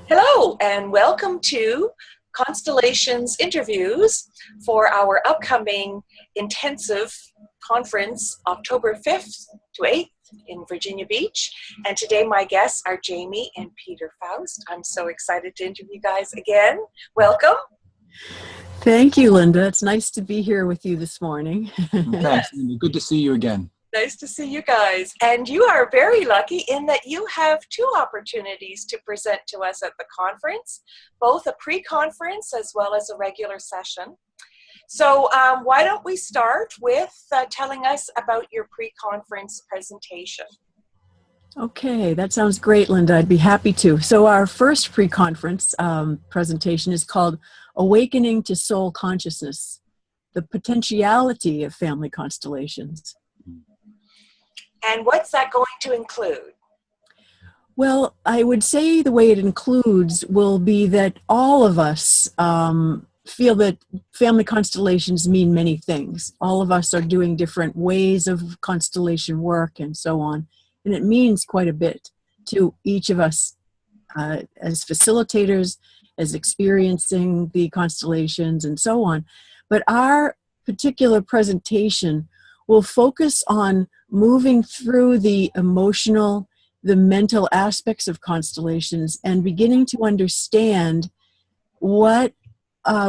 Hello, and welcome to Constellations interviews for our upcoming intensive conference, October 5th to 8th in Virginia Beach. And today my guests are Jamy and Peter Faust. I'm so excited to interview you guys again. Welcome. Thank you, Linda. It's nice to be here with you this morning. Thanks, Linda. Good to see you again. Nice to see you guys. And you are very lucky in that you have two opportunities to present to us at the conference, both a pre-conference as well as a regular session. So why don't we start with telling us about your pre-conference presentation? Okay, that sounds great, Linda. I'd be happy to. So our first pre-conference presentation is called Awakening to Soul Consciousness, the Potentiality of Family Constellations. And what's that going to include? Well, I would say the way it includes will be that all of us feel that family constellations mean many things. All of us are doing different ways of constellation work and so on. And it means quite a bit to each of us as facilitators, as experiencing the constellations and so on. But our particular presentation will focus on moving through the emotional, the mental aspects of constellations and beginning to understand what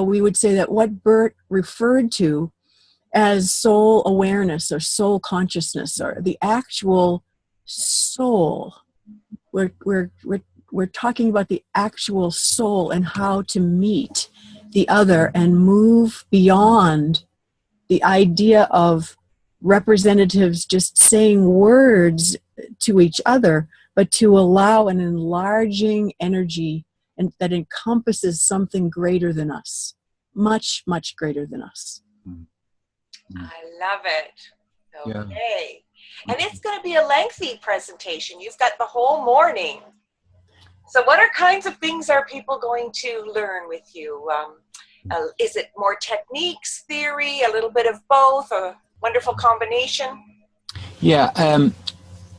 we would say that what Bert referred to as soul awareness or soul consciousness or the actual soul. We're talking about the actual soul and how to meet the other and move beyond the idea of representatives just saying words to each other, but to allow an enlarging energy and that encompasses something greater than us, much, much greater than us. I love it. Okay. Yeah. And it's going to be a lengthy presentation. You've got the whole morning. So what kinds of things are people going to learn with you? Is it more techniques, theory, a little bit of both, a wonderful combination? Yeah,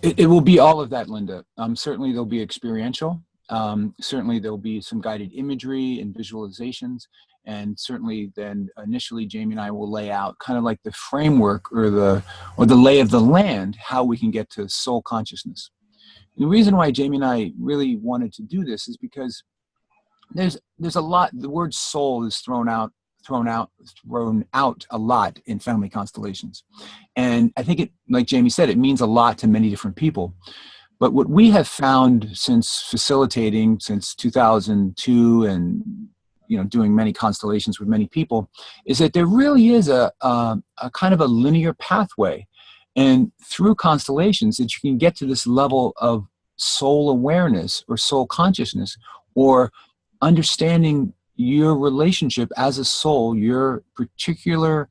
it will be all of that, Linda. Certainly there'll be experiential. Certainly there'll be some guided imagery and visualizations. And certainly then initially Jamy and I will lay out kind of like the framework or the lay of the land, how we can get to soul consciousness. And the reason why Jamy and I really wanted to do this is because there's a lot, the word soul is thrown out a lot in family constellations. And I think it, like Jamy said, it means a lot to many different people. But what we have found since facilitating since 2002 and doing many constellations with many people is that there really is a kind of a linear pathway. And through constellations that you can get to this level of soul awareness or soul consciousness or understanding your relationship as a soul, your particular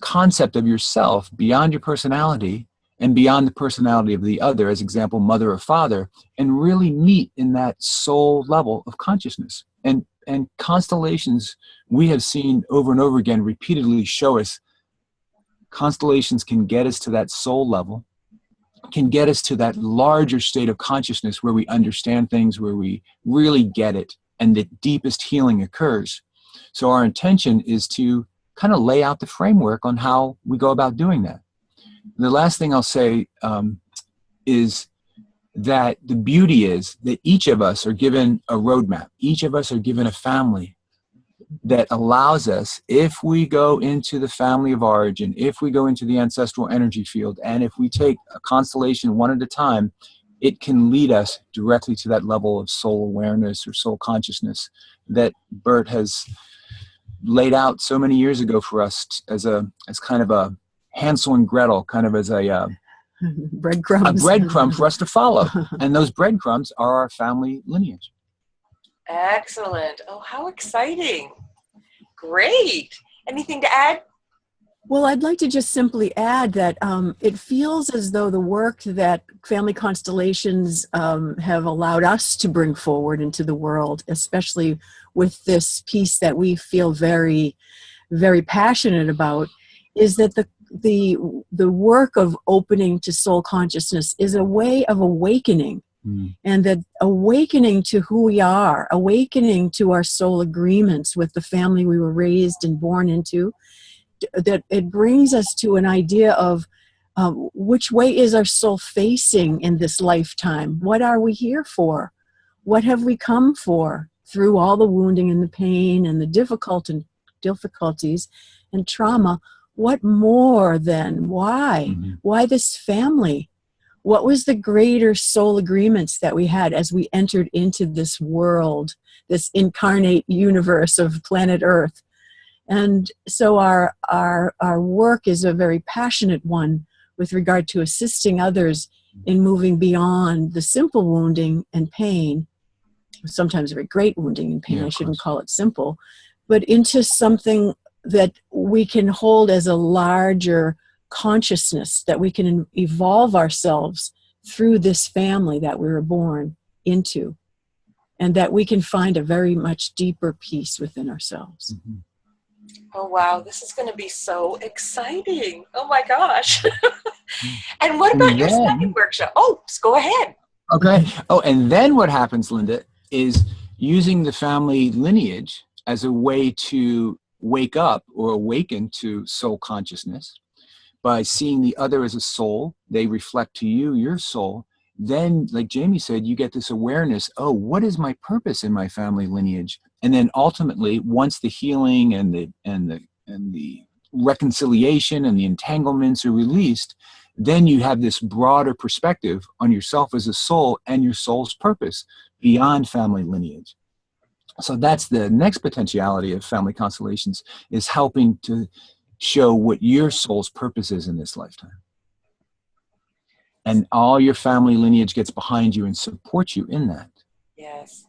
concept of yourself beyond your personality and beyond the personality of the other, as example, mother or father, and really meet in that soul level of consciousness. And constellations we have seen over and over again repeatedly show us constellations can get us to that soul level, can get us to that larger state of consciousness where we understand things, where we really get it, and the deepest healing occurs. So our intention is to kind of lay out the framework on how we go about doing that. And the last thing I'll say is that the beauty is that each of us are given a roadmap. Each of us are given a family that allows us, if we go into the family of origin, if we go into the ancestral energy field, and if we take a constellation one at a time, it can lead us directly to that level of soul awareness or soul consciousness that Bert has laid out so many years ago for us as kind of a Hansel and Gretel, kind of as a breadcrumbs. A breadcrumb for us to follow. And those breadcrumbs are our family lineage. Excellent. Oh, how exciting. Great. Anything to add? Well, I'd like to just simply add that it feels as though the work that family constellations have allowed us to bring forward into the world, especially with this piece that we feel very, very passionate about, is that the the work of opening to soul consciousness is a way of awakening, and that awakening to who we are, awakening to our soul agreements with the family we were raised and born into, that it brings us to an idea of which way is our soul facing in this lifetime? What are we here for? What have we come for through all the wounding and the pain and the difficulties and trauma? What more then? Why? Why this family? What was the greater soul agreements that we had as we entered into this world, this incarnate universe of planet Earth? And so our work is a very passionate one with regard to assisting others in moving beyond the simple wounding and pain, sometimes very great wounding and pain, I shouldn't call it simple, but into something that we can hold as a larger consciousness, that we can evolve ourselves through this family that we were born into, and that we can find a very much deeper peace within ourselves. Oh, wow. This is going to be so exciting. Oh, my gosh. And what about your second workshop? Oh, go ahead. Okay. Oh, and then what happens, Linda, is using the family lineage as a way to wake up or awaken to soul consciousness by seeing the other as a soul. They reflect to you, your soul. Then, like Jamy said, you get this awareness, oh, what is my purpose in my family lineage? And then ultimately, once the healing and the reconciliation and the entanglements are released, then you have this broader perspective on yourself as a soul and your soul's purpose beyond family lineage. So that's the next potentiality of family constellations, is helping to show what your soul's purpose is in this lifetime. And all your family lineage gets behind you and supports you in that. Yes.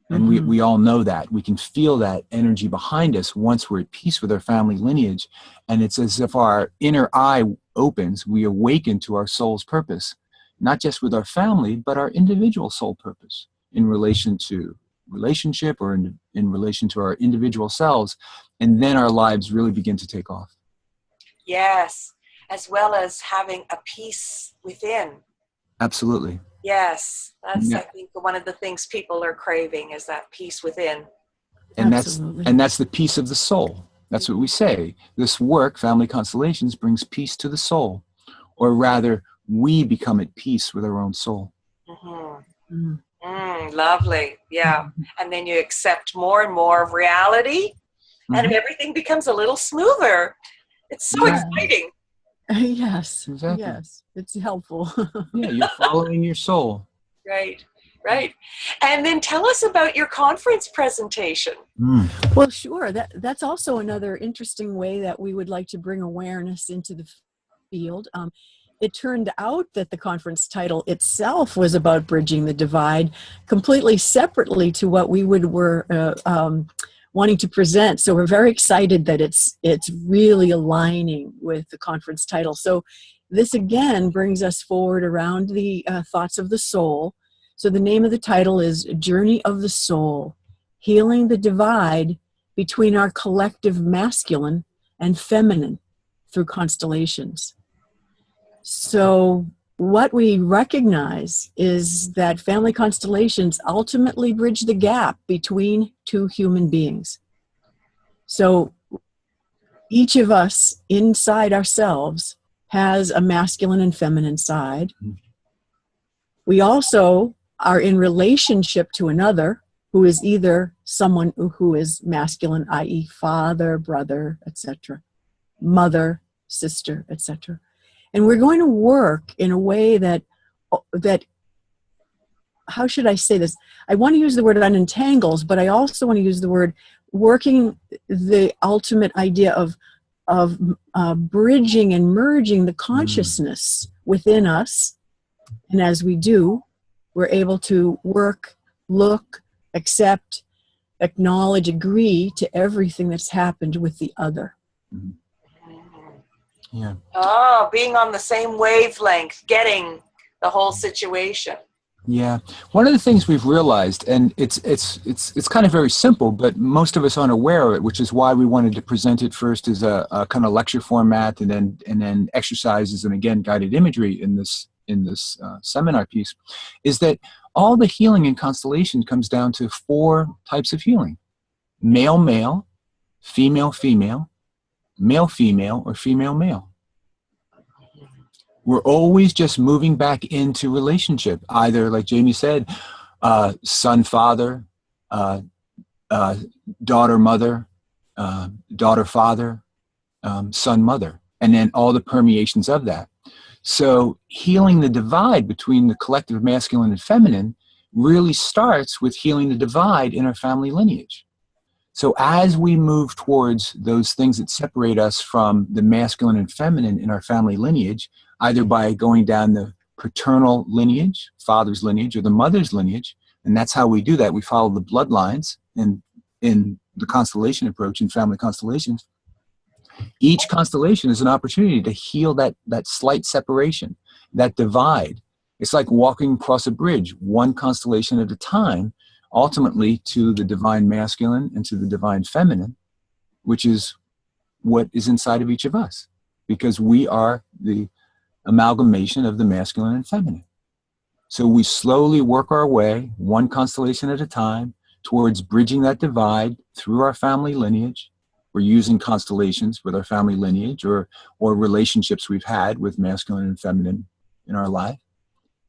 And we all know that. We can feel that energy behind us once we're at peace with our family lineage. And it's as if our inner eye opens, we awaken to our soul's purpose, not just with our family, but our individual soul purpose in relation to relationship or in relation to our individual selves. And then our lives really begin to take off. Yes. As well as having a peace within. Absolutely. Yes, that's I think one of the things people are craving is that peace within. And that's the peace of the soul. That's what we say. This work, Family Constellations, brings peace to the soul, or rather, we become at peace with our own soul. Lovely, yeah. And then you accept more and more of reality, and everything becomes a little smoother. It's so exciting. Yes, exactly. Yes, it's helpful. Yeah, you're following your soul. Right. And then tell us about your conference presentation. Well, sure. That's also another interesting way that we would like to bring awareness into the field. It turned out that the conference title itself was about bridging the divide, completely separately to what we were wanting to present. So we're very excited that it's really aligning with the conference title. So this again brings us forward around the thoughts of the soul. So the name of the title is Journey of the Soul, Healing the Divide Between Our Collective Masculine and Feminine Through Constellations. So what we recognize is that family constellations ultimately bridge the gap between two human beings. So each of us inside ourselves has a masculine and feminine side. We also are in relationship to another who is either someone who is masculine, i.e. father, brother, etc., mother, sister, etc. And we're going to work in a way that, how should I say this? I want to use the word unentangles, but I also want to use the word working the ultimate idea of bridging and merging the consciousness within us. And as we do, we're able to work, look, accept, acknowledge, agree to everything that's happened with the other. Yeah. Oh, being on the same wavelength, getting the whole situation. Yeah. One of the things we've realized, and it's kind of very simple, but most of us aren't aware of it, which is why we wanted to present it first as a kind of lecture format, and then exercises and again guided imagery in this seminar piece, is that all the healing in constellation comes down to 4 types of healing: male male, female female, male female, or female male. We're always just moving back into relationship, either, like Jamy said, son father, daughter mother, daughter father, son mother, and then all the permeations of that. So healing the divide between the collective masculine and feminine really starts with healing the divide in our family lineage. So as we move towards those things that separate us from the masculine and feminine in our family lineage, either by going down the paternal lineage, father's lineage, or the mother's lineage, and that's how we do that. We follow the bloodlines in the constellation approach in family constellations. Each constellation is an opportunity to heal that slight separation, that divide. It's like walking across a bridge, one constellation at a time, ultimately to the divine masculine and to the divine feminine, which is what is inside of each of us, because we are the amalgamation of the masculine and feminine. So we slowly work our way, one constellation at a time, towards bridging that divide through our family lineage. We're using constellations with our family lineage or relationships we've had with masculine and feminine in our life.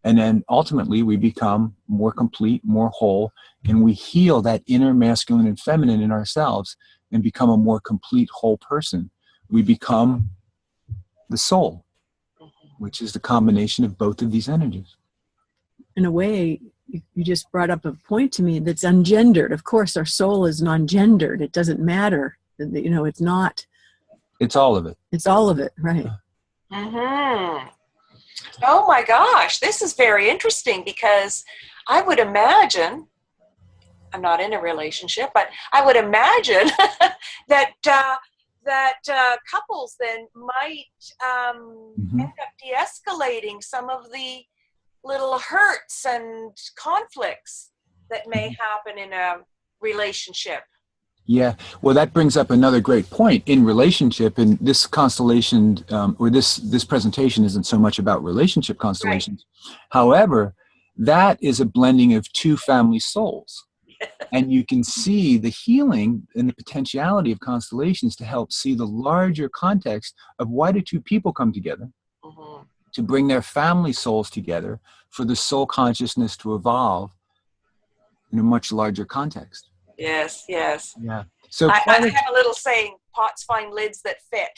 And then ultimately we become more complete, more whole, and we heal that inner masculine and feminine in ourselves and become a more complete whole person. We become the soul, which is the combination of both of these energies. In a way, you just brought up a point to me that's ungendered. Of course, our soul is non-gendered. It doesn't matter. You know, it's not. It's all of it. It's all of it, right. Mm-hmm. Oh my gosh, this is very interesting, because I would imagine, I'm not in a relationship, but I would imagine that couples then might end up de-escalating some of the little hurts and conflicts that may happen in a relationship. Yeah, well, that brings up another great point in relationship. And this constellation, or this presentation isn't so much about relationship constellations. Right. However, that is a blending of 2 family souls. And you can see the healing and the potentiality of constellations to help see the larger context of why do 2 people come together to bring their family souls together for the soul consciousness to evolve in a much larger context. Yes, yes. Yeah. So I have a little saying, pots find lids that fit.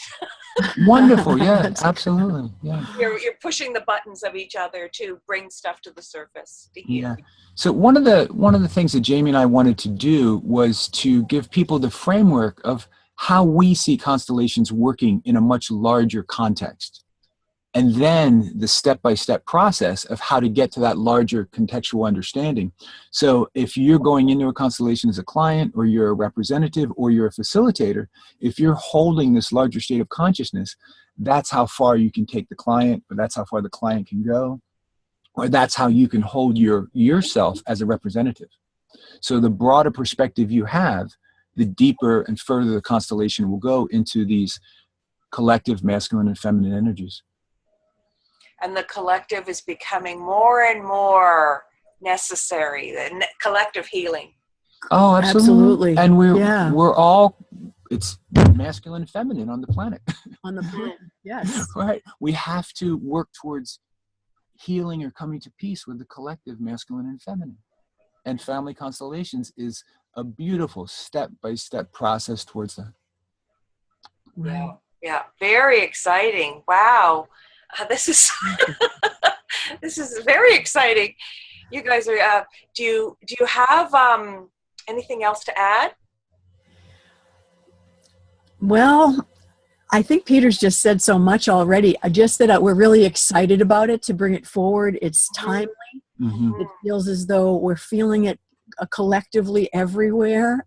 Wonderful. Yeah, absolutely. Yeah. You're pushing the buttons of each other to bring stuff to the surface. Yeah. So one of the things that Jamy and I wanted to do was to give people the framework of how we see constellations working in a much larger context. And then the step-by-step process of how to get to that larger contextual understanding. So if you're going into a constellation as a client, or you're a representative, or you're a facilitator, if you're holding this larger state of consciousness, that's how far you can take the client, or that's how far the client can go, or that's how you can hold yourself as a representative. So the broader perspective you have, the deeper and further the constellation will go into these collective masculine and feminine energies. And the collective is becoming more and more necessary, the collective healing. Oh, absolutely. And we're all, it's masculine and feminine on the planet. On the planet, yes. Right. We have to work towards healing or coming to peace with the collective masculine and feminine. And family constellations is a beautiful step-by-step process towards that. Right. Yeah. Very exciting. Wow. This is this is very exciting. You guys are. Do you have anything else to add? Well, I think Peter's just said so much already. Just that we're really excited about it, to bring it forward. It's timely. It feels as though we're feeling it collectively everywhere.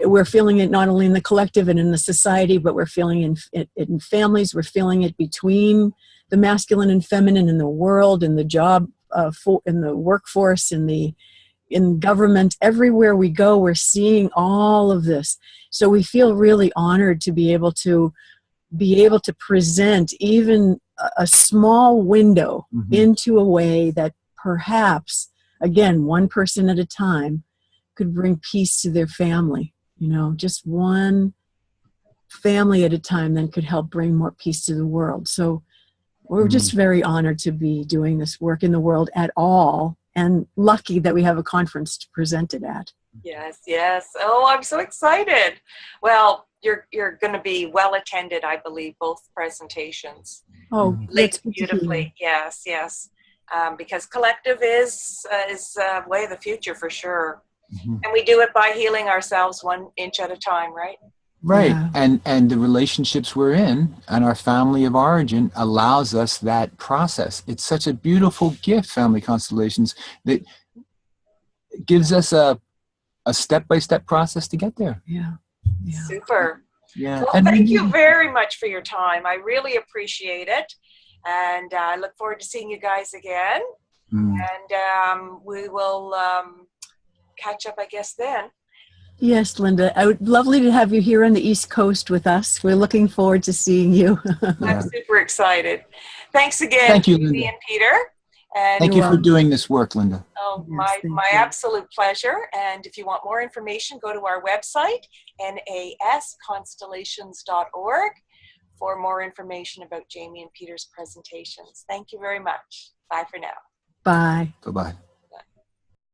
We're feeling it not only in the collective and in the society, but we're feeling it in families. We're feeling it between the masculine and feminine in the world, in the job in the workforce, in government, everywhere we go, we're seeing all of this. So we feel really honored to be able to present even a small window into a way that perhaps, again, one person at a time could bring peace to their family. Just one family at a time then could help bring more peace to the world. So we're just very honored to be doing this work in the world at all, and lucky that we have a conference to present it at. Yes, yes. Oh, I'm so excited. Well, you're going to be well attended, I believe, both presentations. Oh, Linked beautifully. Yes, yes. Because collective is way of the future for sure. And we do it by healing ourselves 1 inch at a time, right? Right. Yeah. And the relationships we're in and our family of origin allows us that process. It's such a beautiful gift, family constellations, that gives us a step-by-step process to get there. Yeah. Super. Yeah. Well, thank you very much for your time. I really appreciate it. And I look forward to seeing you guys again. And we will catch up, I guess, then. Yes, Linda. Lovely to have you here on the East Coast with us. We're looking forward to seeing you. I'm super excited. Thanks again, Thank you, Jamy Linda. and Peter. And Thank you for doing this work, Linda. Oh, Yes, my absolute pleasure. And if you want more information, go to our website, nasconstellations.org, for more information about Jamy and Peter's presentations. Thank you very much. Bye for now. Bye. Bye-bye.